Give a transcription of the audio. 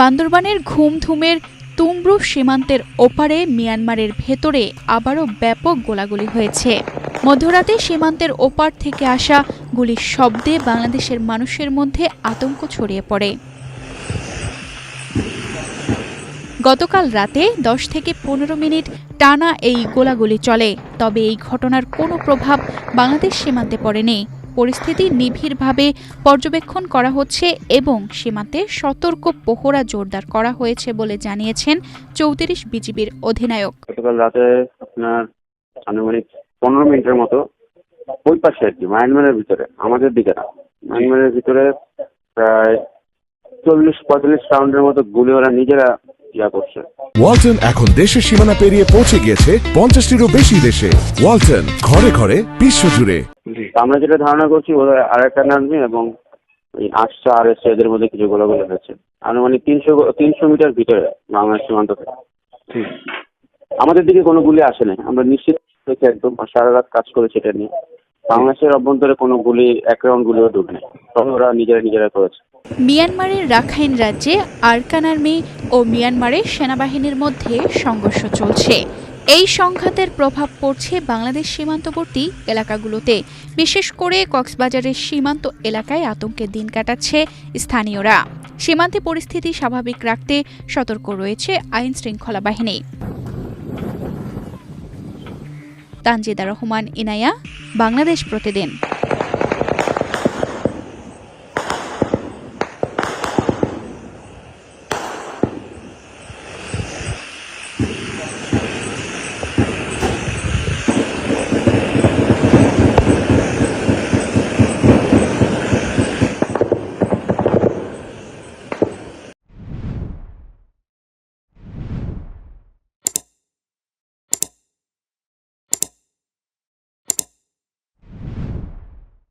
বান্দরবানের ঘুমধুমের তুমব্রু সীমান্তের ওপারে মিয়ানমারের ভেতরে আবারও ব্যাপক গোলাগুলি হয়েছে। মধ্যরাতে সীমান্তের ওপার থেকে আসা গুলির শব্দে বাংলাদেশের মানুষের মধ্যে আতঙ্ক ছড়িয়ে পড়ে। গতকাল রাতে 10 থেকে 15 মিনিট টানা এই গোলাগুলি চলে। তবে এই ঘটনার কোনো প্রভাব বাংলাদেশ সীমান্তে পড়েনি। পরিস্থিতি নিবিড়ভাবে পর্যবেক্ষণ করা হচ্ছে এবং সীমান্তে সতর্ক প্রহরা জোরদার করা হয়েছে বলে জানিয়েছেন 34 বিজিবির অধিনায়ক। গতকাল রাতে আপনার আনুমানিক 15 মিনিটের মতো ওই পাশে আর কি মায়ানমারের ভিতরে, আমাদের দিকে না, মায়ানমারের ভিতরে প্রায় 40-45 রাউন্ডের মতো গুলি ওরা নিজেরা করছে। ওয়ালটন এখন দেশের সীমানা পেরিয়ে পৌঁছে গিয়েছে 50টিরও বেশি দেশে। ওয়ালটন, ঘরে ঘরে বিশ্বজুড়ে। আমরা যেটা ধারণা করছি ওরা আরাকান আর্মি এবং আসছে আর এসছে এদের মধ্যে কিছু গোলাগুলি হয়েছে আনুমানিক 300 মিটার ভিতরে বাংলাদেশ সীমান্ত থেকে। আমাদের দিকে কোনো গুলি আসে নাই, আমরা নিশ্চিত হয়েছি একদম, সারা রাত কাজ করেছি এটা নিয়ে। বাংলাদেশের অভ্যন্তরে কোনো গুলি, এক রাউন্ড গুলিও ঢুকে নেই, তবে ওরা নিজেরা করেছে। মিয়ানমারের রাখাইন রাজ্যে আরাকান আর্মি ও মিয়ানমারের সেনাবাহিনীর মধ্যে সংঘর্ষ চলছে। এই সংঘাতের প্রভাব পড়ছে বাংলাদেশ সীমান্তবর্তী এলাকাগুলোতে। বিশেষ করে কক্সবাজারের সীমান্ত এলাকায় আতঙ্কের দিন কাটাচ্ছে স্থানীয়রা। সীমান্তে পরিস্থিতি স্বাভাবিক রাখতে সতর্ক রয়েছে আইন শৃঙ্খলা বাহিনী। তানজিদা রহমান, ইনায়া, বাংলাদেশ প্রতিদিন।